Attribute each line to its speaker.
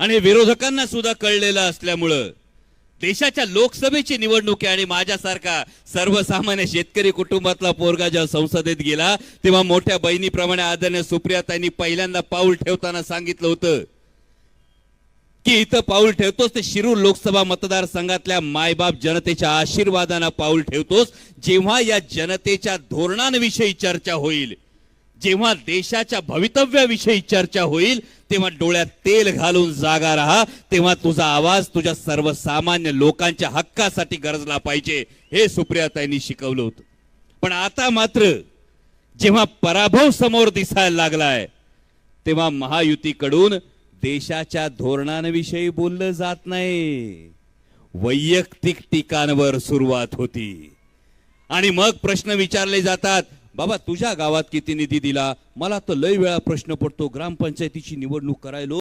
Speaker 1: आणि विरोधकांना सुद्धा कळलेलं असल्यामुळं देशाच्या लोकसभेची निवडणूक आहे आणि माझ्यासारखा सर्वसामान्य शेतकरी कुटुंबातला पोरगा जेव्हा संसदेत गेला तेव्हा मोठ्या बहिणीप्रमाणे आदरणीय सुप्रियाताईंनी पहिल्यांदा पाऊल ठेवताना सांगितलं होतं की इथं पाऊल ठेवतोस ते शिरूर लोकसभा मतदारसंघातल्या मायबाप जनतेच्या आशीर्वादानं पाऊल ठेवतोस जेव्हा या जनतेच्या धोरणांविषयी चर्चा होईल, जेव्हा देशाच्या भवितव्याविषयी चर्चा होईल तेव्हा डोळ्यात तेल घालून जागा राहा, तेव्हा तुझा आवाज तुझ्या सर्वसामान्य लोकांच्या हक्कासाठी गरजला पाहिजे हे सुप्रियाताईंनी शिकवलं होतं. पण आता मात्र जेव्हा पराभव समोर दिसायला लागलाय तेव्हा महायुतीकडून देशाच्या धोरणांविषयी बोललं जात नाही, वैयक्तिक टीकांवर सुरुवात होती. आणि मग प्रश्न विचारले जातात, बाबा तुझ्या गावात किती निधी दिला, मला तर लय वेळा प्रश्न पडतो ग्रामपंचायतीची निवडणूक करायलो